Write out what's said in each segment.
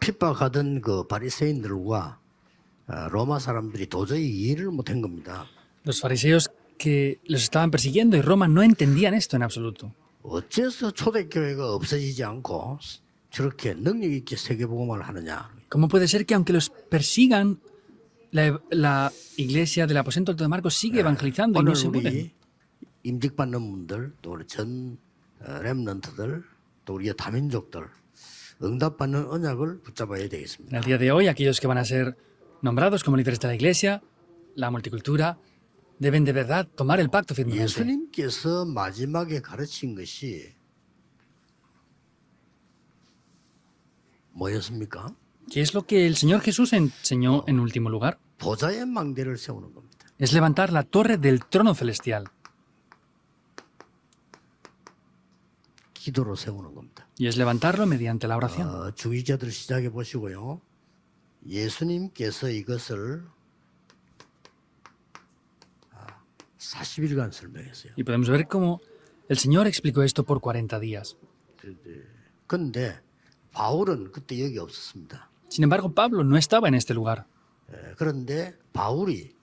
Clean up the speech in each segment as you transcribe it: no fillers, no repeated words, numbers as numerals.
핍박하던 그 바리새인들과 로마 사람들이 도저히 이해를 못한 겁니다. Los fariseos que los estaban persiguiendo y Roma no entendían esto en absoluto. 어째서 초대교회가 없어지지 않고 저렇게 능력 있게 세계복음을 하느냐. ¿Cómo puede ser que aunque los persigan, la iglesia del aposento alto de Marcos sigue evangelizando y 오늘 no se mueren? 우리 임직받는 분들, 또 우리 전 렘넌트들, 또 우리의 다민족들 응답받는 언약을 붙잡아야 En 되겠습니다. el día de hoy, aquellos que van a ser nombrados como líderes de la iglesia, la multicultura, deben de verdad tomar el pacto firmemente. 예수님께서 마지막에 가르친 것이 뭐였습니까? ¿Qué es lo que el Señor Jesús enseñó en último lugar? 보좌의 망대를 세우는 겁니다. Es levantar la torre del trono celestial 기도로 세우는 겁니다. y es levantarlo mediante la oración. 주의자들 시작해 보시고요. 예수님께서 이것을 40일간 설명했어요. Y podemos ver cómo el Señor explicó esto por 40 días. 그런데 바울은 그때 여기 없었습니다. Sin embargo, Pablo no estaba en este lugar. 그런데 바울이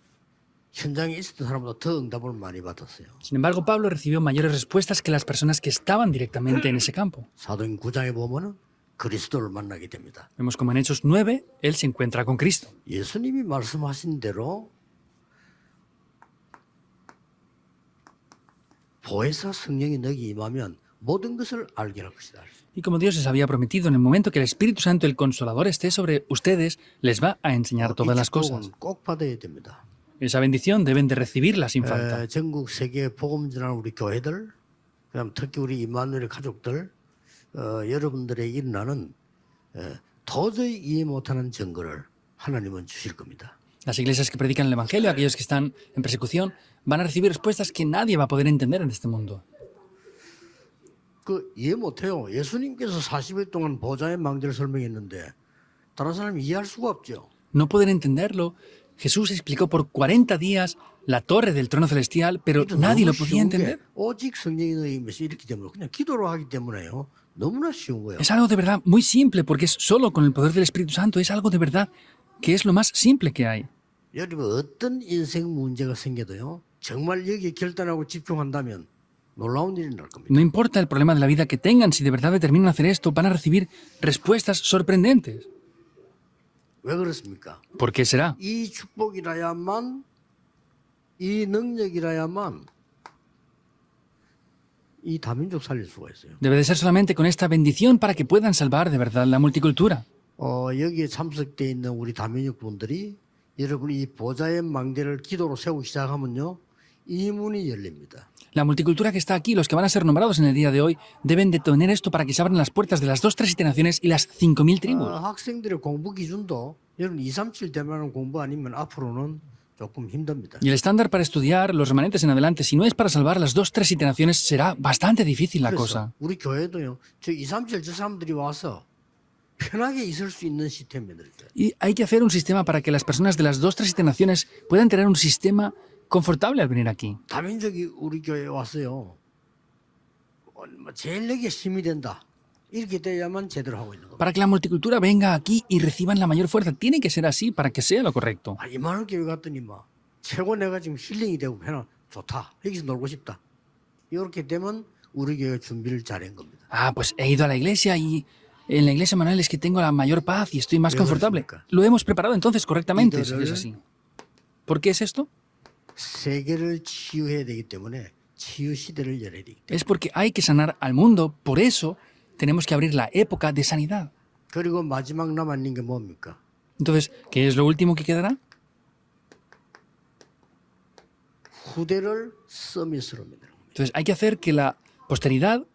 현장에 있었던 사람보다 더 응답을 많이 받았어요. Sin embargo, Pablo recibió mayores respuestas que las personas que estaban directamente en ese campo. 사도행 9장에 보면은 그리스도를 만나게 됩니다. Vemos como en Hechos 9, él se encuentra con Cristo. 예수님이 말씀하신 대로 보혜사 성령이 너에게 임하면 모든 것을 알게 할 것이다. Y como Dios les había prometido, en el momento que el Espíritu Santo, el Consolador, esté sobre ustedes, les va a enseñar todas las cosas. 꼭 받아야 됩니다. Esa bendición deben de recibirla sin falta. 전국 세계 복음 전하는 우리 교회들, 그다음 특히 우리 이마누엘 가족들, 여러분들에게 일어나는 도저히 이해 못하는 증거를 하나님은 주실 겁니다. Las iglesias que predican el Evangelio, aquellos que están en persecución, van a recibir respuestas que nadie va a poder entender en este mundo. 그 이해 못해요. 예수님께서 40일 동안 보좌의 망대를 설명했는데 다른 사람이 이해할 수가 없죠. No pueden entenderlo. Jesús explicó por 40 días la torre del trono celestial, pero nadie lo podía entender. 오직 성령이 너희 임해서 이렇기 때문에 그냥 기도로 하기 때문에요. 너무나 쉬운 거예요. Es algo de verdad muy simple, porque es solo con el poder del Espíritu Santo, es algo de verdad que es lo más simple que hay. 여러분 어떤 인생 문제가 생겨도요. 정말 여기에 결단하고 집중한다면 놀라운 일이 날 겁니다. No importa el problema de la vida que tengan, si de verdad determinan hacer esto, van a recibir respuestas sorprendentes. 왜 그렇습니까? ¿Por qué será? 이 축복이라야만 이 능력이라야만 이 다민족 살릴 수가 있어요. Debe de ser solamente con esta bendición para que puedan salvar de verdad la multicultura. 여기에 참석되어 있는 우리 다민족 분들이 여러분이 이 보좌의 망대를 기도로 세우기 시작하면요. 이 문이 열립니다. La multicultura que está aquí, los que van a ser nombrados en el día de hoy, deben de tener esto para que se abran las puertas de las 2, 3 naciones y las 5.000 tribus. 학생들의 공부 기준도 여러분 2, 3, 7 되면 공부 아니면 앞으로는 조금 힘듭니다. Y el estándar para estudiar los remanentes en adelante, si no es para salvar las 2, 3 naciones, será bastante difícil la cosa. 우리 교회도요. 저 2, 3, 7 저 사람들이 와서 편하게 있을 수 있는 시스템 만들어요. Y hay que hacer un sistema para que las personas de las 2, 3 naciones puedan tener un sistema confortable al venir aquí. 다민족이 우리 교회에 왔어요. 제일 내게 힘이 된다. 이렇게 돼야만 제대로 하고 있는 겁니다. Para que la multicultura venga aquí y reciban la mayor fuerza. Tiene que ser así para que sea lo correcto. 이만한 교회 갔더니 막 최고 내가 지금 힐링이 되고 편안 좋다. 여기서 놀고 싶다. 이렇게 되면 우리 교회 준비를 잘한 겁니다. Ah, pues he ido a la iglesia y en la iglesia Manuel es que tengo la mayor paz y estoy más confortable. Lo hemos preparado entonces correctamente, si es así. ¿Por qué es esto? 세계를 치유해야 되기 때문에 치유 시대를 열어야 되기 때문에. Es porque hay que sanar al mundo. Por eso tenemos que abrir la época de sanidad. 그리고 마지막 남아있는 게 뭡니까? Entonces, ¿qué es lo último que quedará? 후대를 서밋으로 만드는 겁니다. Entonces, hay que hacer que la posteridad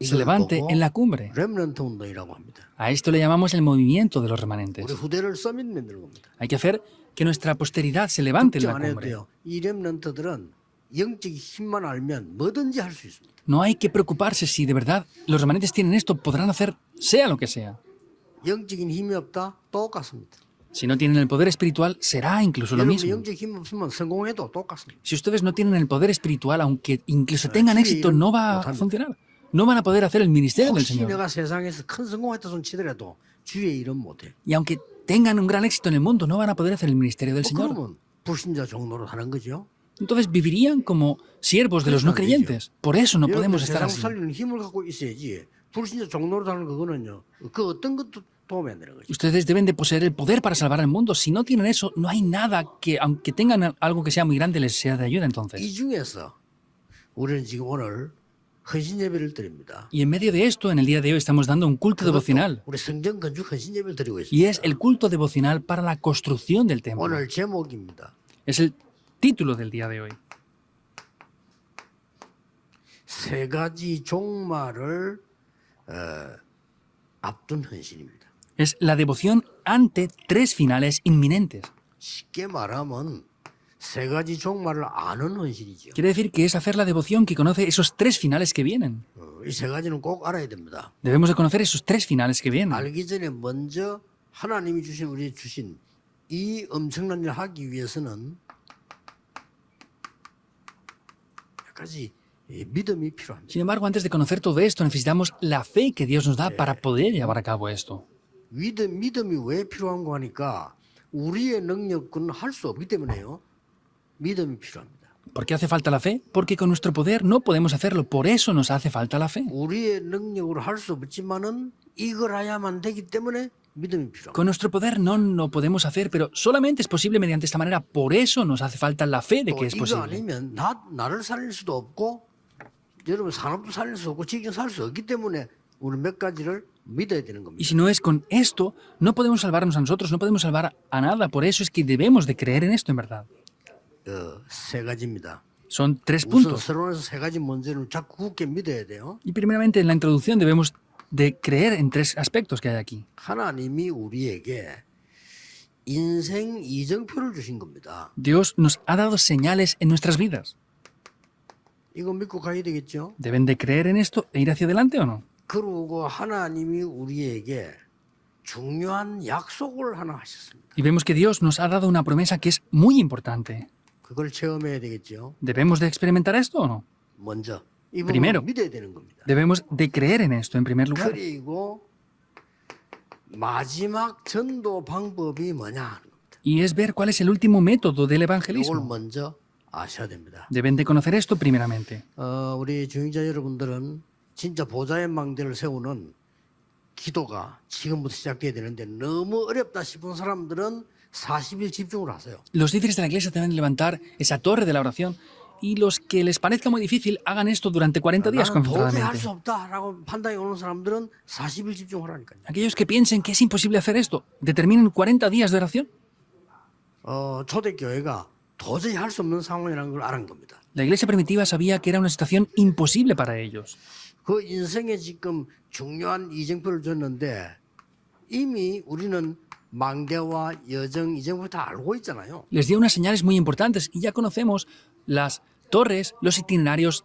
se levante en la cumbre. 렘넌트 운동이라고 합니다. A esto le llamamos el movimiento de los 우리 remanentes. 후대를 서밋 만드는 겁니다. Hay que hacer que nuestra posteridad se levante en 걱정 la 안 해도 cumbre. 돼요. 이 렘넌트들은 영적 힘만 알면 뭐든지 할 수 있습니다. No hay que preocuparse si de verdad los remanentes tienen esto, podrán hacer sea lo que sea. 영적인 힘이 없다? 똑같습니다. Si no tienen el poder espiritual, será incluso lo 여러분 mismo. 영적 힘 없으면 성공해도 똑같습니다. Si ustedes no tienen el poder espiritual, aunque incluso tengan éxito, no va a funcionar. no van a poder hacer el ministerio del 혹시 Señor. 내가 세상에서 큰 성공했다 손 치더라도 주의 일은 못해. Y aunque tengan un gran éxito en el mundo, no van a poder hacer el ministerio del Señor. 그러면 불신자 종로로 사는 거죠. Entonces vivirían como siervos de los no creyentes. Por eso no podemos estar 세상 así. 살리는 힘을 갖고 있어야지. 불신자 종로로 사는 그거는요. 그 어떤 것도 도움이 안 되는 거죠. Ustedes deben de poseer el poder para salvar al mundo. Si no tienen eso, no hay nada que, aunque tengan algo que sea muy grande, les sea de ayuda entonces. 이 중에서 우리는 지금 오늘 헌신 예배를 드립니다. Y en medio de esto, en el día de hoy, estamos dando un culto devocional. 우리 성전 건축 헌신 예배를 드리고 Y es 있습니다. el culto devocional para la construcción del templo. 오늘 제목입니다. Es el título del día de hoy. 세 가지 종말을 앞둔 헌신입니다. Es la devoción ante 3 finales inminentes. 쉽게 말하면 세 가지 종말을 아는 헌신이죠. Quiere decir que es hacer la devoción que conoce esos 3 finales que vienen. 이 세 가지는 꼭 알아야 됩니다. Debemos de conocer esos 3 finales que vienen. 알기 전에 먼저 하나님이 우리에게 주신 이 엄청난 일을 하기 위해서는 몇 가지 믿음이 필요합니다. Sin embargo, antes de conocer todo esto, necesitamos la fe que Dios nos da para poder llevar a cabo esto. 믿음이 왜 필요한가 하니까 우리의 능력은 할 수 없기 때문에요. 믿음이 필요합니다. ¿Por qué hace falta la fe? Porque con nuestro poder no podemos hacerlo. Por eso nos hace falta la fe. 우리의 능력으로 할 수 없지만은 이걸 해야만 되기 때문에 믿음이 필요합니다. Con nuestro poder no lo podemos hacer, pero solamente es posible mediante esta manera. Por eso nos hace falta la fe de 또 que es 이거 posible. 아니면 나를 살릴 수도 없고 여러분 산업도 살릴 수 없고 직장 살 수 없기 때문에 우리 몇 가지를 믿어야 되는 Y 겁니다. si no es con esto, no podemos salvarnos a nosotros, no podemos salvar a nada. Por eso es que debemos de creer en esto en verdad. 세 가지입니다. Son 3 우선 puntos. 서론에서 세 가지 문제는 자꾸 굳게 믿어야 돼요. Y primeramente en la introducción debemos de creer en 3 aspectos que hay aquí. 하나님이 우리에게 인생 이정표를 주신 겁니다. Dios nos ha dado señales en nuestras vidas. 이거 믿고 가야 되겠죠? ¿Deben de creer en esto e ir hacia adelante o no? 그리고 하나님이 우리에게 중요한 약속을 하나 하셨습니다. Y vemos que Dios nos ha dado una promesa que es muy importante. 그걸 체험해야 되겠죠? ¿Debemos de experimentar esto o no? 먼저 이 Primero. 부분을 믿어야 되는 겁니다. Debemos de creer en esto en primer lugar. 그리고 마지막 전도 방법이 뭐냐 하는 겁니다. Y es ver cuál es el último método del 이걸 evangelismo. 먼저 아셔야 됩니다. Deben de conocer esto primeramente. 우리 중직자 여러분들은 진짜 보좌의 망대를 세우는 기도가 지금부터 시작돼야 되는데 너무 어렵다 싶은 사람들은 40일 집중을 하세요. Los líderes de la iglesia deben levantar esa torre de la oración y los que les parezca muy difícil hagan esto durante 40 días 나는 도저히 할 concentradamente. 수 없다라고 판단이 오는 사람들은 40일 집중하라니까요. Aquellos que piensen que es imposible hacer esto, determinen 40 días de oración. 초대교회가 도저히 할 수 없는 상황이라는 걸 알은 겁니다. La iglesia primitiva sabía que era una situación imposible para ellos. 그 인생에 지금 중요한 이정표를 줬는데 이미 우리는 망대와 여정 이정표 다 알고 있잖아요. Les dio unas señales muy importantes y ya conocemos las torres, los itinerarios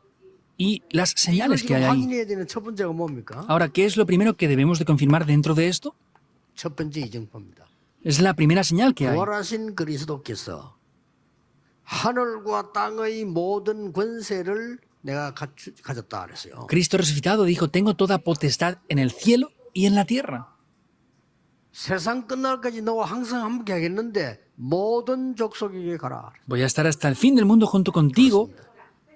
y las 이걸 señales que 지금 hay ahí. 확인해야 되는 첫 번째가 뭡니까? Ahora, ¿qué es lo primero que debemos de confirmar dentro de esto? 첫 번째 이정표입니다. Es la primera señal que hay. 부활하신 그리스도께서 하늘과 땅의 모든 권세를 내가 가졌다 그랬어요. Cristo resucitado dijo, tengo toda potestad en el cielo y en la tierra. 세상 끝날까지 너와 항상 함께 하겠는데 모든 족속에게 가라. Voy a estar hasta el fin del mundo junto contigo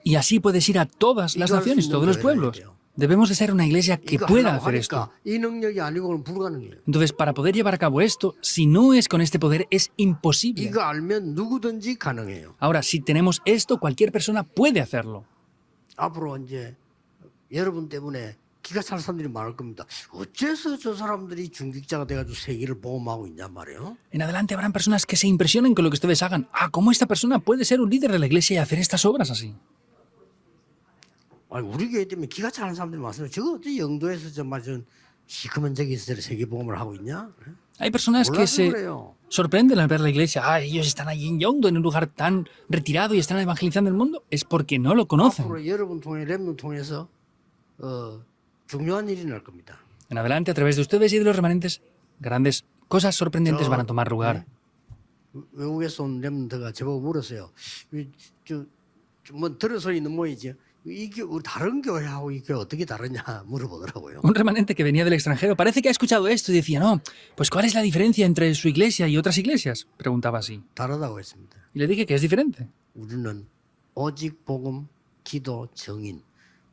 y así puedes ir a todas las naciones, todos los pueblos. Debemos de ser una iglesia que 이거 pueda 하려고 hacer esto. 하니까 이 능력이 아니고는 불가능해요. Entonces, para poder llevar a cabo esto, si no es con este poder, es imposible. 이거 알면 누구든지 가능해요. Ahora, si tenemos esto, cualquier persona puede hacerlo. 앞으로 이제 여러분 때문에 기가 찰 사람들이 많을 겁니다. 어째서 저 사람들이 중직자가 돼가지고 세계를 보험하고 있냔 말이에요. En adelante habrán personas que se impresionen con lo que ustedes hagan. Ah, ¿cómo esta persona puede ser un líder de la iglesia y hacer estas obras así? 아니, 우리 교회 때문에 기가 차는 사람들이 많습니다. 저거 어째 영도에서 정말 저 시커먼 저기서 세계 보험을 하고 있냐? Hay personas que 몰라서 se 그래요. sorprenden al ver la iglesia. Ah, ellos están allí en Yongdo, en un lugar tan retirado y están evangelizando el mundo. Es porque no lo conocen. 앞으로 여러분 통해 렘넌 통해서 중요한 일이 날 겁니다. En adelante, a través de ustedes y de los remanentes, grandes cosas sorprendentes van a tomar lugar. 외국에서 온 렘넌트가 저보고 물었어요. 뭐 들은 소리 있는 모이죠. 이게 우리 다른 교회하고 이게 어떻게 다르냐 물어보더라고요. Un remanente que venía del extranjero parece que ha escuchado esto y decía, no, pues ¿cuál es la diferencia entre su iglesia y otras iglesias? Preguntaba así. 다르다고 했습니다. Y le dije que es diferente. 우리는 오직 복음, 기도, 정인,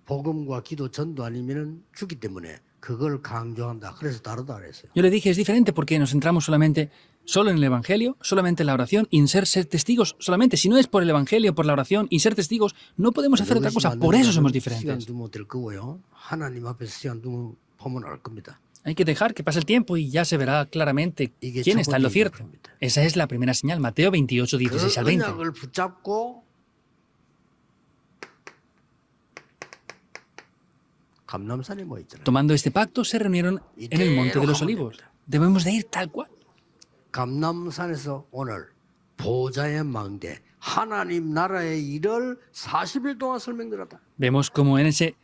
복음과 기도 전도 아니면은 죽기 때문에 그걸 강조한다. 그래서 다르다 그랬어요. Yo le dije, es diferente porque nos centramos solo en el Evangelio, solamente en la oración y en ser testigos solamente. Si no es por el Evangelio, por la oración y ser testigos, no podemos hacer otra cosa. Por eso somos 시간 diferentes. 두면 될 거고요. 하나님 앞에서 시간 두면 보면 알 겁니다. Hay que dejar que pase el tiempo y ya se verá claramente quién está en lo cierto. Esa es la primera señal, Mateo 28, 16 al 그 20. 언약을 붙잡고 감람산에 뭐 있잖아요. Tomando este pacto, se reunieron en el Monte de los Olivos. Debemos de ir tal cual. 감람산에서 오늘 보좌의 망대 하나님 나라의 일을 40일 동안 설명드렸다. Vemos como en ese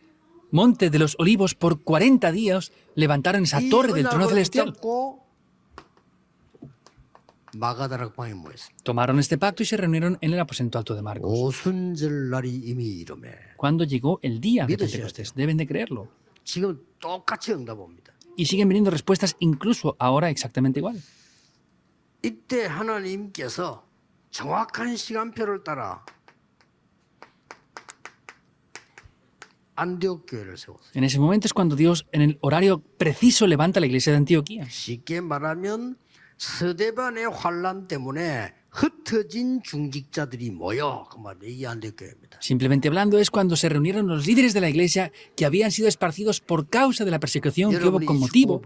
Monte de los Olivos por 40 días levantaron esa torre del trono celestial. 마가다락방에 모였습니다. Tomaron este pacto y se reunieron en el aposento alto de Marcos. 오순절 날이 이미 이름에 Cuando llegó el día de 믿으셔야 Pentecostés, deben de creerlo. 지금 똑같이 응답 옵니다. Y siguen viniendo respuestas incluso ahora exactamente igual. 이때 하나님께서 정확한 시간표를 따라 안디옥 교회를 세웠어요. En ese momento es cuando Dios, en el horario preciso, levanta la iglesia de Antioquía. 쉽게 말하면 스데반의 환란 때문에 흩어진 중직자들이 모여 그 말이 이 안디옥 교회입니다. Simplemente hablando, es cuando se reunieron los líderes de la iglesia que habían sido esparcidos por causa de la persecución que hubo con motivo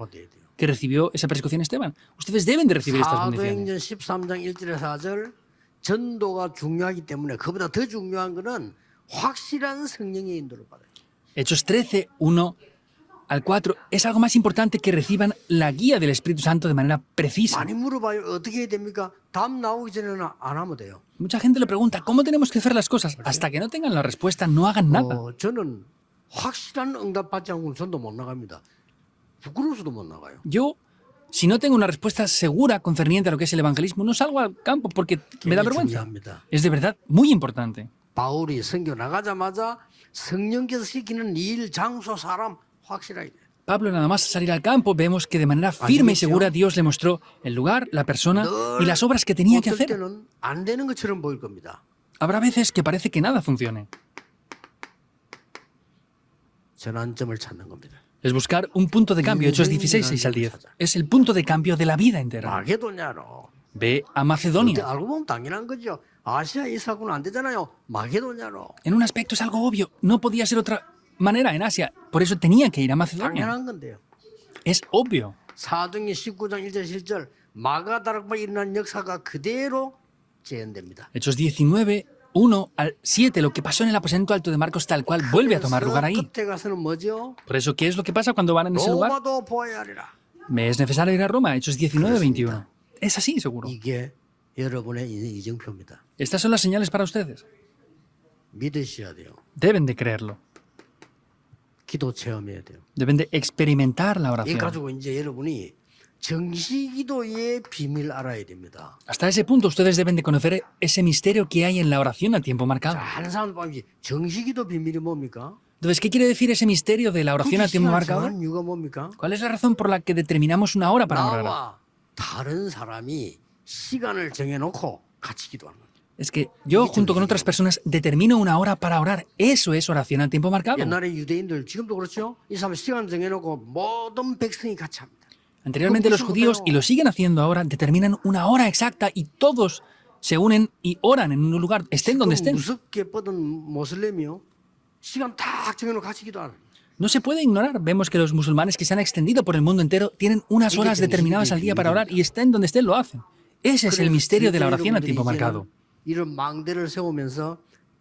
que recibió esa persecución Esteban. Ustedes deben de recibir estas bendiciones. 사도행전 13장 1절에서 4절 전도가 중요하기 때문에 그보다 더 중요한 거는 확실한 성령의 인도를 받아요. Hechos 13, 1 al 4 es algo más importante que reciban la guía del Espíritu Santo de manera precisa. 많이 물어봐요. 어떻게 해야 됩니까? 답 나오기 전에는 안 ha면 돼요. Mucha gente le pregunta, ¿cómo tenemos que hacer las cosas? Hasta que no tengan la respuesta, no hagan nada. 저는 확실한 응답 받지 않고는 전도 못 나갑니다. 부끄러워서도 못 나가요. Yo, si no tengo una respuesta segura concerniente a lo que es el evangelismo, no salgo al campo porque me da vergüenza. 중요합니다. Es de verdad muy importante. 바울이 선교 나가자마자 성령께서 시키는 일, 장소, 사람 확실하게. Pablo, nada más salir al campo, vemos que de manera firme y segura Dios le mostró el lugar, la persona y las obras que tenía que 어떨 hacer. 때는 안 되는 것처럼 보일 겁니다. Habrá veces que parece que nada funcione. 전환점을 찾는 겁니다. Es buscar un punto de cambio. Hechos 16, 6 al 10. Es el punto de cambio de la vida entera. 마게도냐로. Ve a Macedonia. 알고 보면 당연한 거죠. 아시아 이사구는 안 되잖아요. 마게도냐로. En un aspecto es algo obvio. No podía ser otra manera en Asia. Por eso tenía que ir a Macedonia. 당연한 건데요. Es obvio. 사도행전 19장 1절 7절 마가다락방에 일어난 역사가 그대로 재현됩니다. Hechos 19, 1 al 7. Lo que pasó en el aposento alto de Marcos tal cual vuelve a tomar lugar ahí. 끝에 가서는 뭐죠? Por eso, ¿qué es lo que pasa cuando van en ese lugar? 로마도 보아야 하리라. Me es necesario ir a Roma. Hechos 19, 21. Es así, seguro. 이게 여러분의 이정표입니다. Estas son las señales para ustedes. 믿으셔야 돼요. Deben de creerlo. 기도 체험해야 돼요. Deben de experimentar la 이 oración. 가지고 이제 여러분이 정시기도의 비밀 알아야 됩니다. Hasta ese punto ustedes deben de conocer ese misterio que hay en la oración a tiempo marcado. 한 사람도 보면 정시기도 비밀이 뭡니까? Entonces, ¿qué quiere decir ese misterio de la oración a tiempo marcado? 정한 이유가 뭡니까? ¿Cuál es la razón por la que determinamos una hora para orar? 나와 다른 사람이 시간을 정해놓고 같이 기도하는 거예요. Es que yo, junto con otras personas, determino una hora para orar. Eso es oración a tiempo marcado. 옛날에 유대인들 지금도 그렇죠? 이 사람 시간 정해놓고 모든 백성이 같이 합니다. Anteriormente los judíos, y lo siguen haciendo ahora, determinan una hora exacta y todos se unen y oran en un lugar, estén donde estén. 무섭게 뻗은 모슬렘이요. 시간 딱 정해놓고 같이 기도하는. No se puede ignorar. Vemos que los musulmanes que se han extendido por el mundo entero tienen unas horas determinadas al día para orar y estén donde estén lo hacen. Ese es el misterio de la oración a tiempo marcado. 이런 망대를 세우면서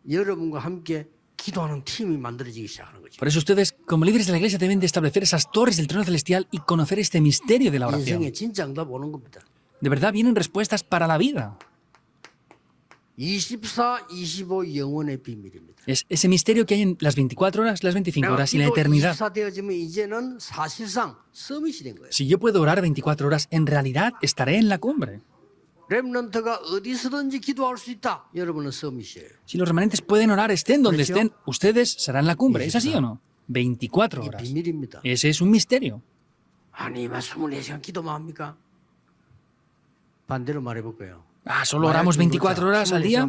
여러분과 함께 기도하는 팀이 만들어지기 시작하는 거죠. Por eso ustedes, como líderes de la iglesia, deben de establecer esas torres del trono celestial y conocer este misterio de la oración. 인생에 진짜 응답 오는 겁니다. De verdad vienen respuestas para la vida. 24, 25 영원의 비밀입니다. Es ese misterio que hay en las 24 horas, las 25 horas y la eternidad. 24 되어지면 이제는 사실상 서밋이 된 거예요. Si yo puedo orar 24 horas, en realidad estaré en la cumbre. 렘넌트가 어디서든지 기도할 수 있다. 여러분은 서밋이에요. Si los remanentes pueden orar, estén donde ¿Precio? estén, ustedes serán la cumbre. ¿Es así o no? 24 이 horas. 비밀입니다. Ese es un misterio. 아니, 24시간 기도만 합니까? 반대로 말해볼 거예요. Ah, ¿solo oramos 24 horas al día?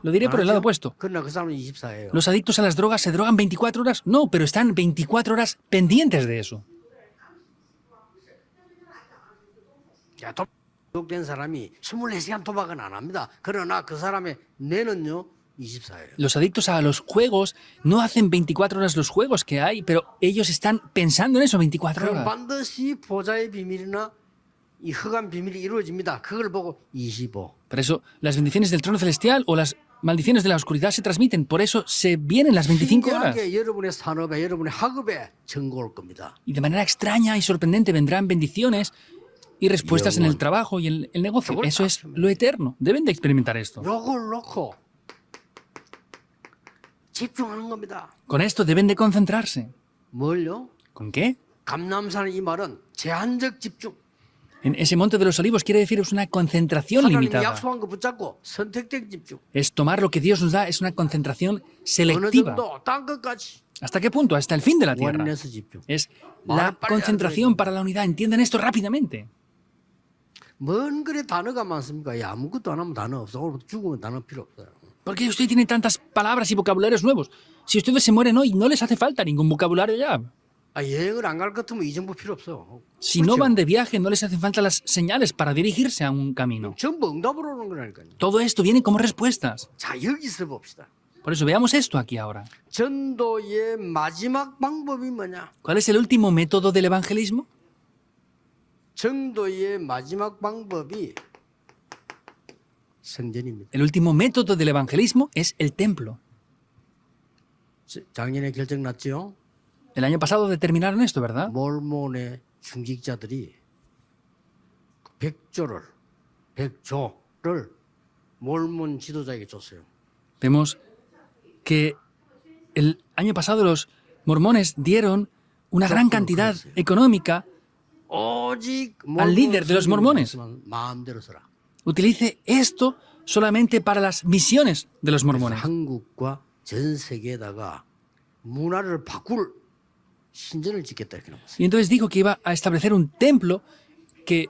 Lo diré por el lado opuesto. 그러나 그 사람은 24예요. ¿Los adictos a las drogas se drogan 24 horas? No, pero están 24 horas pendientes de eso. 야, 도박된 사람이 24시간 도박은 안 합니다. 그러나 그 사람의 뇌는요 24예요. Los adictos a los juegos no hacen 24 horas los juegos que hay, pero ellos están pensando en eso 24 그럼 horas. 반드시 보좌의 비밀이나 이 흑암 비밀이 이루어집니다. 그걸 보고 25. Por eso las bendiciones del trono celestial o las maldiciones de la oscuridad se transmiten. Por eso se vienen las 25 horas. 신기하게 여러분의 산업에 여러분의 학업에 증거 올 겁니다. Y de manera extraña y sorprendente vendrán bendiciones y respuestas en el trabajo y en el negocio. Eso es lo eterno. Deben de experimentar esto. 요걸 놓고 집중하는 겁니다. Con esto deben de concentrarse. 뭘요? ¿Con qué? 감남산 이 말은 제한적 집중. En ese monte de los olivos quiere deciros una concentración 하나님이 limitada. 약속한 거 붙잡고 선택된 집중. Es tomar lo que Dios nos da, es una concentración 어느 selectiva. 정도 딴 것까지 ¿Hasta qué punto? Hasta el fin de la tierra. 원내에서 집중. Es la concentración para la unidad. Entiendan esto rápidamente. 뭔 그래 단어가 많습니까? 야, 아무것도 안 하면 단어 없어. 오늘 죽으면 단어 필요 없어요. ¿Por qué usted tiene tantas palabras y vocabularios nuevos? Si ustedes se mueren hoy, no les hace falta ningún vocabulario ya. 아, 여행을 안 갈 것 같으면 이 정보 필요 없어. Si no van de viaje, no les hacen falta las señales para dirigirse a un camino. 전부 응답으로 오는 거라니까요. Todo esto viene como respuestas. 자, 여기서 봅시다. Por eso veamos esto aquí ahora. 전도의 마지막 방법이 뭐냐? ¿Cuál es el último método del evangelismo? 전도의 마지막 방법이 성전입니다. El último método del evangelismo es el templo. 작년에 결정 났죠? El año pasado determinaron esto, ¿verdad? 몰몬의 중직자들이 100조를 몰몬 지도자에게 줬어요. Vemos que el año pasado los mormones dieron una gran cantidad económica. 오직 al líder de los mormones. 마음대로 써라. Utilice esto solamente para las misiones de los mormones. 한국과 전 세계에다가 문화를 바꿀 신전을 짓겠다 이렇게 나왔어요. Y entonces dijo que iba a establecer un templo que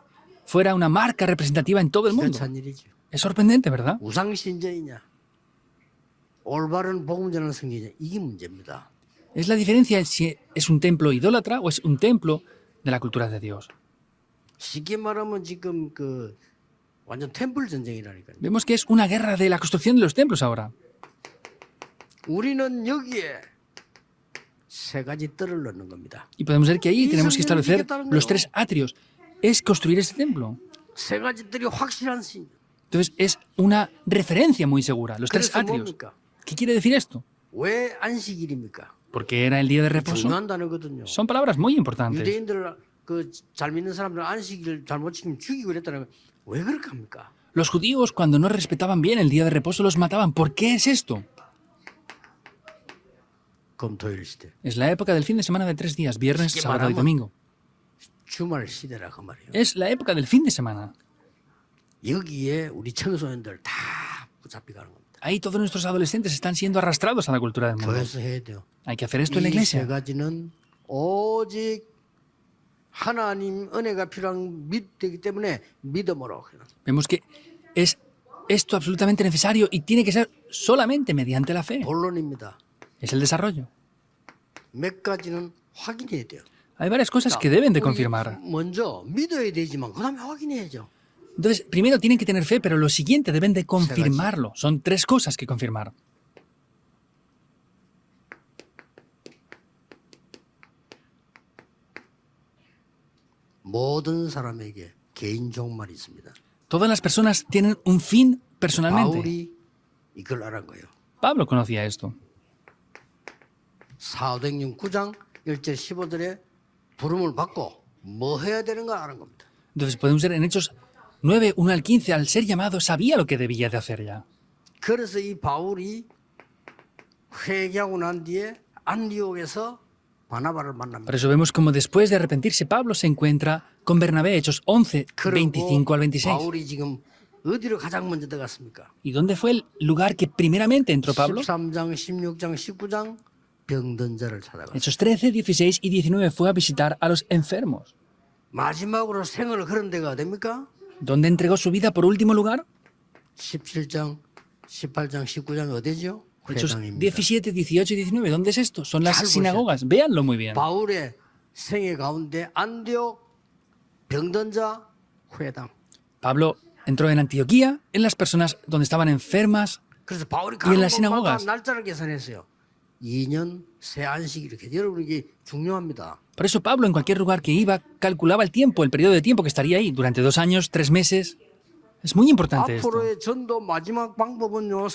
fuera una marca representativa en todo el mundo. 기특한 일이죠. Es sorprendente, ¿verdad? 우상 신전이냐, 올바른 복음 전하는 성전이냐 이게 문제입니다. Es la diferencia si es un templo idólatra o es un templo de la cultura de Dios. 쉽게 말하면 지금 그 완전 템플 전쟁이라니까요. Vemos que es una guerra de la construcción de los templos ahora. 우리는 여기에 세 가지 뜰을 넣는 겁니다. Y podemos ver que ahí tenemos que establecer los tres atrios. Es construir este templo. 세 가지 뜰이 확실한 신전. Entonces es una referencia muy segura, los tres 그래서 atrios. 뭡니까? ¿Qué quiere decir esto? 왜 안식일입니까? Porque era el día de reposo. 중요한 단어거든요. Son palabras muy importantes. 유대인들 그 잘 믿는 사람들 안식일 잘못 지키면 죽이고 그랬다는 거 왜 그렇게 합니까? Los judíos, cuando no respetaban bien el día de reposo, los mataban. ¿Por qué es esto? 금토일 시대. Es la época del fin de semana de 3 días, viernes, ¿Qué sábado y 말하면? domingo. 주말 시대라 그 말이에요. Es la época del fin de semana. 여기에 우리 청소년들 다 붙잡혀가는 겁니다. Ahí todos nuestros adolescentes están siendo arrastrados a la cultura del mundo. 교회에서 해야 돼요. Hay que hacer esto en la 이 세 iglesia. 가지는 오직 하나님 은혜가 필요한 되기 때문에 믿음으로. Vemos que es esto absolutamente necesario y tiene que ser solamente mediante la fe. 본론입니다. Es el desarrollo. 몇 가지는 확인해야 돼요. Hay varias cosas que deben de 우리 confirmar. 먼저 믿어야 되지만 그다음에 확인해야죠. Entonces, primero tienen que tener fe, pero lo siguiente deben de confirmarlo. Son 3 cosas que confirmar. 모든 사람에게 개인 종말이 있습니다. Todas las personas tienen un fin personalmente. 바울이 이걸 알은 거예요. Pablo conocía esto. 사도행전 9장 1절 15절에 부름을 받고 뭐 해야 되는 걸 아는 겁니다. Entonces podemos ver en Hechos 9, 1 al 15, al ser llamado sabía lo que debía de hacer ya. 그래서 이 바울이 회개하고 난 뒤에 안디옥에서 바나바를 만납니다. Por eso vemos como después de arrepentirse Pablo se encuentra con Bernabé, Hechos 11, 25 al 26. 바울이 지금 어디로 가장 먼저 들어갔습니까? ¿Y dónde fue el lugar que primeramente entró Pablo? 13장, 16장, 19장 병든 자를 찾아갔어요. Hechos 13, 16 y 19 fue a visitar a los enfermos. 마지막으로 생을 그런 데가 어딥니까? ¿Dónde entregó su vida por último lugar? 17장, 18장, 19장 어디죠? Hechos 회당입니다. 17, 18 y 19. ¿Dónde es esto? Son las 잘 보세요. sinagogas. Véanlo muy bien. 바울의 생애 가운데 안디옥 병든 자 회당. Pablo entró en Antioquía, en las personas donde estaban enfermas. 그래서 바울이 Y en 가는 las 곳마다 sinagogas. 날짜를 계산했어요. 2년 새 안식 이렇게. 여러분 이게 중요합니다. Por eso Pablo, en cualquier lugar que iba, calculaba el tiempo, el periodo de tiempo que estaría ahí, durante 2 años, 3 meses. Es muy importante esto. 앞으로의 전도 마지막 방법은요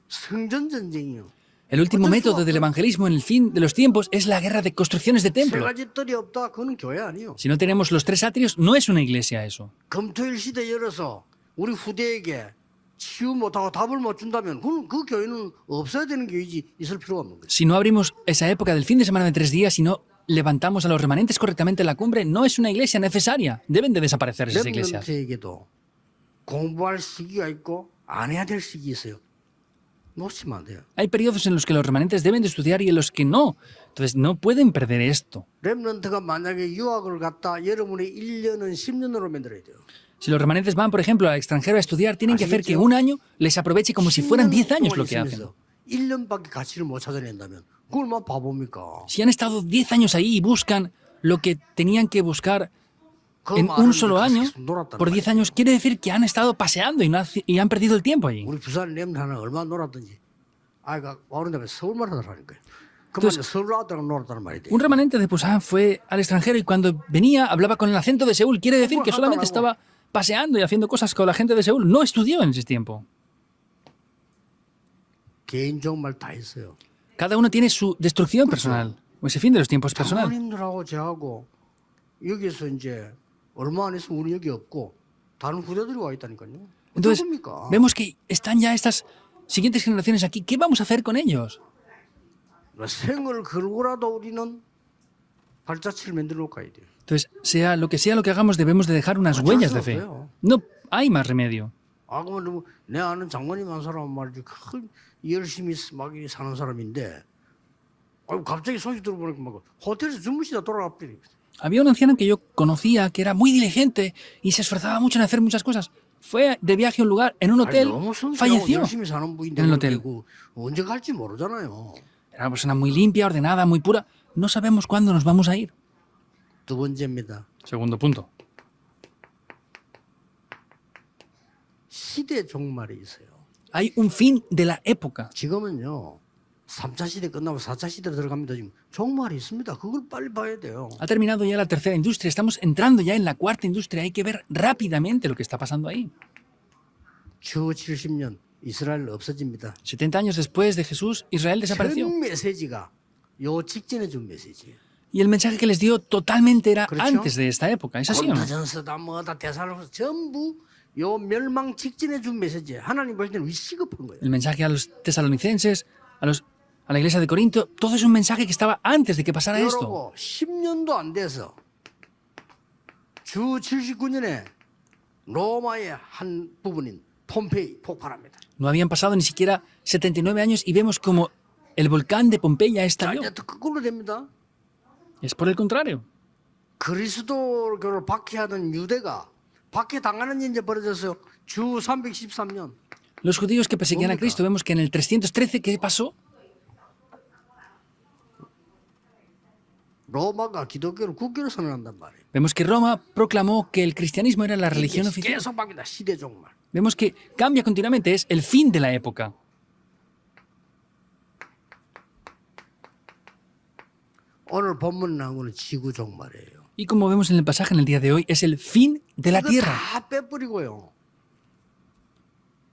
성전 전쟁이요. El último método del evangelismo en el fin de los tiempos es la guerra de construcciones de 세 templo. 가지 뜰이 없다. 그건 교회 아니요. Si no tenemos los 3 atrios, no es una iglesia eso. 금토일 시대 열어서 우리 후대에게 치유 못하고 답을 못 준다면 그 교회는 없어야 되는 교회지 있을 필요가 없는 거죠. Si no abrimos esa época del fin de semana de 3 días y no levantamos a los remanentes correctamente en la cumbre, no es una iglesia necesaria. Deben de desaparecer esas iglesias. 렘넌트에게도 공부할 시기가 있고 안 해야 될 시기 있어요. 놓치면 안 돼요. Hay periodos en los que los remanentes deben de estudiar y en los que no. Entonces no pueden perder esto. 렘넌트가 만약에 유학을 갔다 여러분의 1년은 10년으로 만들어야 돼요. Si los remanentes van, por ejemplo, al extranjero a estudiar, tienen que hacer que un año les aproveche como si fueran 10 años lo que hacen. 1년밖에 가치를 못 찾아낸다면 그걸 막 바보입니까? Si han estado 10 años ahí y buscan lo que tenían que buscar en un solo año, por 10 años, quiere decir que han estado paseando y han perdido el tiempo allí. 우리 부산 렘넌트 하나 얼마나 놀았던지 아이가 와른다면 서울말 하더라니까요. 그만 서울 나왔다가 놀았다는 말이 돼. Un remanente de Busan fue al extranjero y cuando venía hablaba con el acento de Seúl. Quiere decir que solamente estaba paseando y haciendo cosas con la gente de Seúl. No estudió en ese tiempo. 개인 종말 다 있어요. Cada uno tiene su destrucción personal, o ese fin de los tiempos personal. 장모님들하고 저하고 여기서 이제 얼마 안 있으면 우리 여기 없고 다른 후대들이 와 있다니까요. Entonces, 어떡합니까? vemos que están ya estas siguientes generaciones aquí. ¿Qué vamos a hacer con ellos? 생을 걸고라도 우리는 발자취를 만들어 놓아야 돼요. Entonces, sea lo que hagamos, debemos de dejar unas huellas de fe. No hay más remedio. 아 그러면 내 아는 장모님 한 사람은 말이지 큰 열심히 막 사는 사람인데 갑자기 소식 들어보니까 막 호텔에서 주무시다 돌아왔더니 Había un anciano que yo conocía que era muy diligente y se esforzaba mucho en hacer muchas cosas. Fue de viaje a un lugar, en un hotel, 너무 성실하고 falleció. 열심히 사는 분인데 en el hotel. 언제 갈지 모르잖아요. Era una persona muy limpia, ordenada, muy pura. No sabemos cuándo nos vamos a ir. 두 번째입니다. Segundo punto. 시대 종말이 있어요. Hay un fin de la época. 지금은요. 3차 시대 끝나고 4차 시대로 들어갑니다. 지금 종말이 있습니다. 그걸 빨리 봐야 돼요. Ha terminado ya la tercera industria. Estamos entrando ya en la cuarta industria. Hay que ver rápidamente lo que está pasando ahí. 주 70년 이스라엘 없어집니다. 70 años después de Jesús, Israel desapareció. 전 메시지가 요 직전에 준 메시지예요. Y el mensaje que les dio totalmente era ¿Correcto? antes de esta época. ¿Es así o no? 고린도전서다 뭐다 대사로서 전부 요 멸망 직전에 준 메시지예요. 하나님 볼 때는 시급한 거예요. El mensaje a los tesalonicenses, a la iglesia de Corinto, todo es un mensaje que estaba antes de que pasara esto. 여러분 10년도 안 돼서 주 79년에 로마의 한 부분인 폼페이 폭발합니다. No habían pasado ni siquiera 79 años y vemos como el volcán de Pompeya 자, estalló. 이제 또 거꾸로 됩니다. Es por el contrario. 그리스도교를 박해하던 유대가 박해당하는 일이 이제 벌어졌어요. 주 313년. Los judíos que perseguían a Cristo, vemos que en el 313, ¿qué pasó? 로마가 기독교를 국교로 선언한단 말이에요. Vemos que Roma proclamó que el cristianismo era la religión oficial. 계속 바뀐다. 시대 종말. Vemos que cambia continuamente, es el fin de la época. 오늘 본문 나오는 지구 종말이에요. Y como vemos en el pasaje en el día de hoy, es el fin de la 이거 tierra. 다 빼버리고요.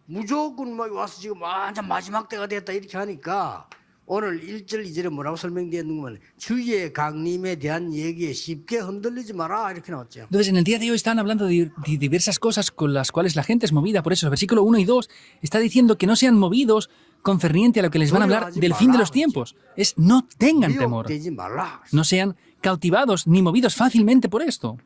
무조건 막 와서 지금 완전 마지막 때가 됐다 이렇게 하니까 오늘 1절 2절에 뭐라고 설명되었는가 주의 강림에 대한 얘기에 쉽게 흔들리지 마라 이렇게 나왔죠. Entonces, en el día de hoy están hablando de diversas cosas con las cuales la gente es movida. Por eso, el versículo 1 y 2 está diciendo que no sean movidos concerniente a lo que les van a hablar del fin de los tiempos. Es no tengan temor. 미혹되지 말라. No sean cautivados ni movidos fácilmente por esto.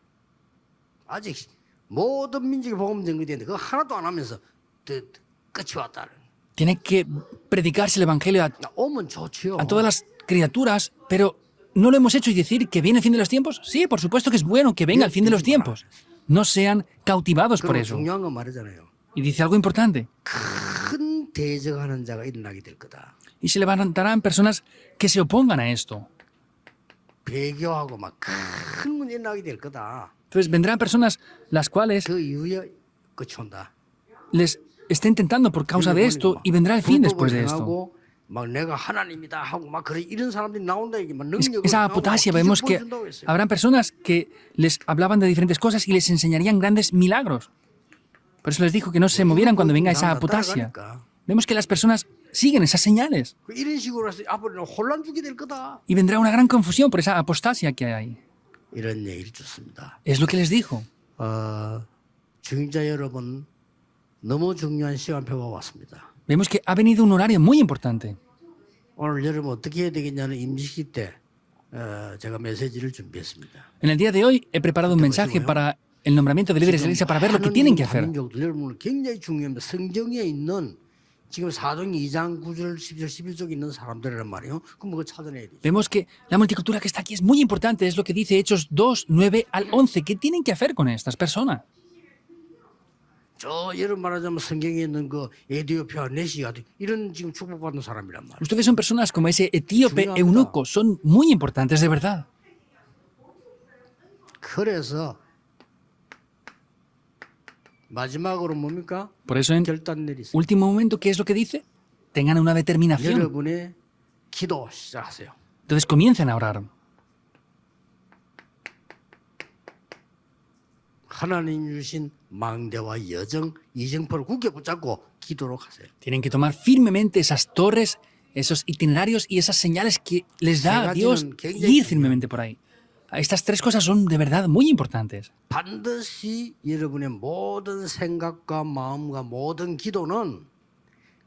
아직 모든 민족에 복음 전개되는데 그거 하나도 안 하면서 끝이 왔다. Tiene que predicarse el Evangelio 오면 좋지요. a todas las criaturas, pero ¿no lo hemos hecho y decir que viene el fin de los tiempos? Sí, por supuesto que es bueno que venga el fin de los tiempos. No sean cautivados por 그리고 eso. 중요한 건 말이잖아요. Y dice algo importante. 큰 대적하는 자가 일어나게 될 거다. Y se levantarán personas que se opongan a esto. 배교하고 막 큰 문제 일어나게 될 거다. Entonces vendrán personas las cuales 그 이후에 끝이 온다. les estén tentando por causa de esto y vendrá el fin después de esto. 막 내가 하나님이다 하고 막 그런 이런 사람들이 나온다 이게 막 Es- 능력을 esa apotasia, vemos que habrán personas que les hablaban de diferentes cosas y les enseñarían grandes milagros. Por eso les dijo que no se movieran cuando venga esa apotasia. Vemos que las personas siguen esas señales 이런 식으로 해서 앞으로는 혼란 주게 될 거다. y vendrá una gran confusión por esa apostasia que hay. 이런 얘기를 줬습니다. Es lo que les dijo. 중임자 여러분 너무 중요한 시간표가 왔습니다. Vemos que ha venido un horario muy importante. 오늘 여러분 어떻게 해야 되겠냐는 임시기 때 제가 메시지를 준비했습니다. En el día de hoy he preparado un mensaje para el nombramiento de líderes de la iglesia para ver lo que tienen que hacer. 민족들 여러분 굉장히 중요합니다. 성경에 있는 지금 사도행 2장 9절 10절 11절에 있는 사람들이란 말이에요. 그럼 그거 찾아내야 되죠. Vemos que la multicultura que está aquí es muy importante, es lo que dice Hechos 2, 9 al 11. ¿Qué tienen que hacer con estas personas? 저 여러분 말하자면 성경에 있는 그 에디오피아 네시가 이런 지금 축복받는 사람이란 말이에요. Ustedes son personas como ese etíope eunuco, son muy importantes de verdad. 그래서 마지막으로 뭡니까? Por eso en 결단 내리세요. último momento, ¿qué es lo que dice? Tengan una determinación. 여러분의 기도 시작하세요. Entonces comiencen a orar. 하나님 주신 망대와 여정, 이정표를 굳게 붙잡고 기도로 가세요. Tienen que tomar firmemente esas torres, esos itinerarios y esas señales que les da Dios y ir firmemente por ahí. Estas tres cosas son de verdad muy importantes. 반드시 여러분의 모든 생각과 마음과 모든 기도는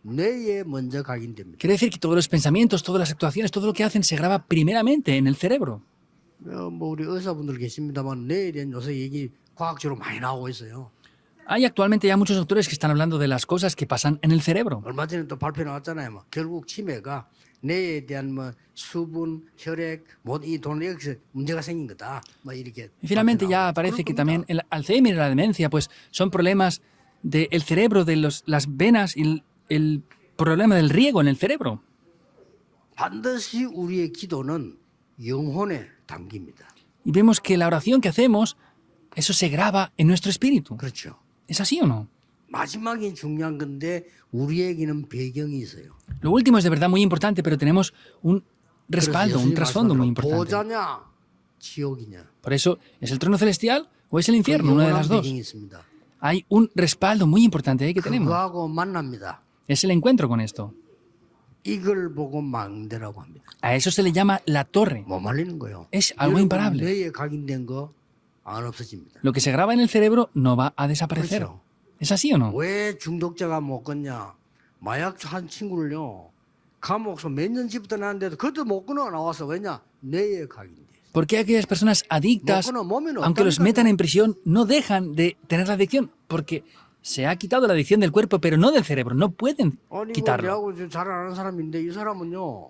뇌에 먼저 각인됩니다. Quiere decir que todos los pensamientos, todas las actuaciones, todo lo que hacen se graba primeramente en el cerebro. 뭐 우리 의사분들 계십니다만 뇌에 대한 요새 얘기 과학적으로 많이 나오고 있어요. Hay actualmente ya muchos doctores que están hablando de las cosas que pasan en el cerebro. 얼마 전에 또 발표 나왔잖아요. 뭐 결국 치매가 뇌에 대한 뭐 수분, 혈액, 이 돈에 여기서 문제가 생긴 거다. 뭐 이렇게. Y finalmente ya aparece que también el Alzheimer y la demencia pues son problemas del cerebro, de las venas y el problema del riego en el cerebro. 반드시 우리의 기도는 영혼에 담깁니다. Y vemos que la oración que hacemos, eso se graba en nuestro espíritu. 그렇죠. ¿Es así o no? 마지막이 중요한 건데 우리에게는 배경이 있어요. Lo último es de verdad muy importante, pero tenemos un respaldo, 그래서 un 예수님이 trasfondo muy 말씀하시더라고요. importante. 보좌냐, 지옥이냐. Por eso, ¿es el trono celestial o es el infierno? Una de las 영원한 dos. 배경이 있습니다. Hay un respaldo muy importante ahí que tenemos. 그거하고 만납니다. Es el encuentro con esto. 이걸 보고 망대라고 합니다. A eso se le llama la torre. 못 말리는 거예요. Es algo 여러분 imparable. 뇌에 각인된 거 안 없어집니다. Lo que se graba en el cerebro no va a desaparecer. 그렇죠. ¿Es así o no? 왜 중독자가 못 끊냐? 마약 한 친구를요. 감옥에서 몇 년 집부터 나는데도 그것도 못 끊어 나와서 왜냐? 뇌에 각인돼. ¿Por qué aquellas personas adictas, aunque los metan en prisión, no dejan de tener la adicción? Porque se ha quitado la adicción del cuerpo, pero no del cerebro. No pueden 아니 뭐 quitarlo. 내하고 잘 아는 사람인데 이 사람은요.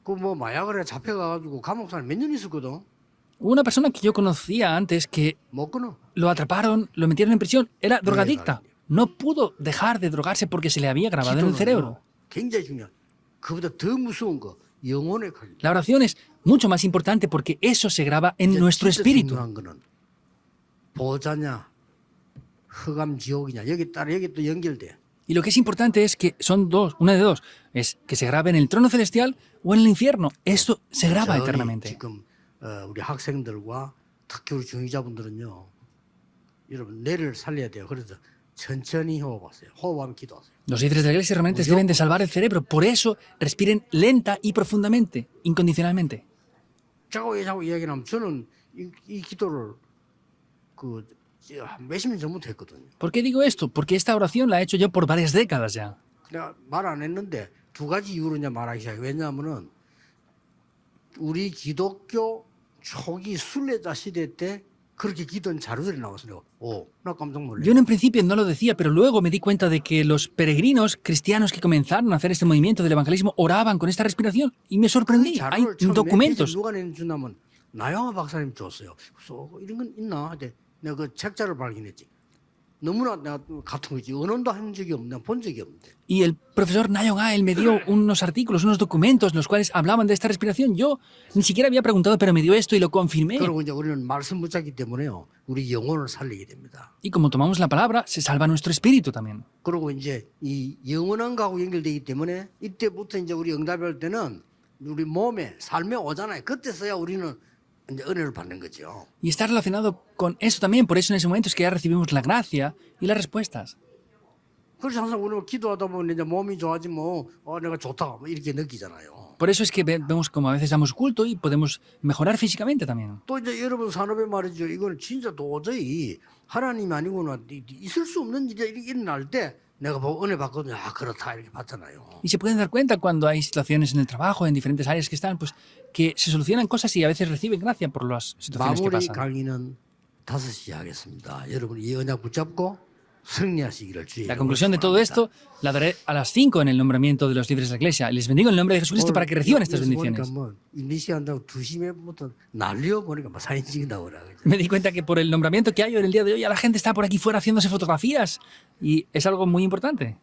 그 뭐 마약을 해 잡혀가가지고 감옥살 몇 년 있었거든. Hubo una persona que yo conocía antes que 못 끊어. lo atraparon, lo metieron en prisión, era drogadicta. No pudo dejar de drogarse porque se le había grabado en el cerebro. 굉장히 중요한. 그보다 더 무서운 거 영혼에 각인. La oración es mucho más importante porque eso se graba en nuestro espíritu. 중요한 거는 보좌냐, 흑암 지옥이냐 여기 따라 여기 또 연결돼. Y lo que es importante es que son dos, una de dos, es que se grabe en el trono celestial o en el infierno. Esto se graba 저희 eternamente. 지금 우리 학생들과 특히 우리 중위자분들은요, 여러분 뇌를 살려야 돼요. 그래서 천천히 호흡하세요. 호흡하면 기도하세요. Los líderes de la iglesia realmente deben de salvar el cerebro, por eso respiren lenta y profundamente, incondicionalmente. 자꾸 이야기하면 저는 이 기도를 그 몇십 년 전부터 했거든요. ¿Por qué digo esto? Porque esta oración la he hecho yo por varias décadas ya. 내가 말 안 했는데 두 가지 이유로 이제 말하기 시작해요. 왜냐하면은 우리 기독교 초기 순례자 시대 때 그렇게 기도한 자료들이 나왔어요. 나 깜짝 놀랐어요. Yo en un principio no lo decía, pero luego me di cuenta de que los peregrinos cristianos que comenzaron a hacer este movimiento del evangelismo oraban con esta respiración y me 그 sorprendí. Hay 자료를 처음 documentos. 누가 내주냐면 나영아 박사님 줬어요. 그래서 이런 건 있나? 근데 내가 그 책자를 발견했지. 너무나 내가 같은 거지. 언론도 한 적이 없는데 본 적이 없는데. Y el profesor Na Yong-a, él me dio unos artículos, unos documentos, los cuales hablaban de esta respiración. Yo ni siquiera había preguntado, pero me dio esto y lo confirmé. 그리고 이제 우리는 말씀 붙잡기 때문에요. 우리 영혼을 살리게 됩니다. Y como tomamos la palabra, se salva nuestro espíritu también. 그리고 이제 이 영원한 거하고 연결되기 때문에 이때부터 이제 우리 응답할 때는 우리 몸에 삶에 오잖아요. 그때서야 우리는 이제 은혜를 받는 거죠. Y está relacionado con eso también, por eso en ese momento es que ya recibimos la gracia y las respuestas. 그래서 항상 우리가 기도하다 보면 이제 몸이 좋아지면 내가 좋다 뭐 이렇게 느끼잖아요. Por eso es que vemos como a veces damos culto y podemos mejorar físicamente también. 또 이제 여러분 산업에 말이죠. 이거는 진짜 도저히 하나님이 아니고는 있을 수 없는 일이 일어날 때 내가 보고 은혜 받거든요. 그렇다 이렇게 받잖아요. Y se pueden dar cuenta cuando hay situaciones en el trabajo, en diferentes áreas que están, pues que se solucionan cosas y a veces reciben gracia por las situaciones que 마무리 pasan. 강의는 5시에 하겠습니다. 여러분 이 언약 붙잡고 승리하시기를 주의 La conclusión de todo esto la daré a las 5 en el nombramiento de los líderes de la iglesia. Les bendigo en el nombre de Jesucristo para que reciban estas bendiciones. 뭐 2시 한다고 2시부터 날려 보니까 뭐 사진 찍는다고 그래. Me di cuenta que por el nombramiento que hay hoy en el día de hoy, a la gente está por aquí fuera haciéndose fotografías y es algo muy importante.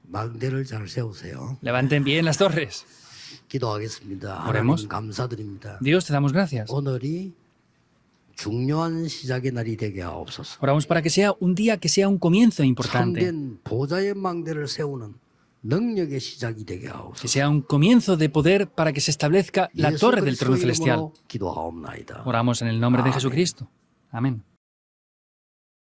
망대를 잘 세우세요. Levanten bien las torres. 기도하겠습니다. Oremos. 하나님 감사드립니다. Dios, te damos gracias. 오늘이 중요한 시작의 날이 되게 하옵소서. Oramos para que sea un día que sea un comienzo importante, 참된 보좌의 망대를 세우는 능력의 시작이 되게 que 하옵소서. sea un comienzo de poder para que se establezca la 예수 torre del trono 그리스도 celestial. 이름으로 기도하옵나이다. Oramos en el nombre de Amén. Jesucristo. Amén.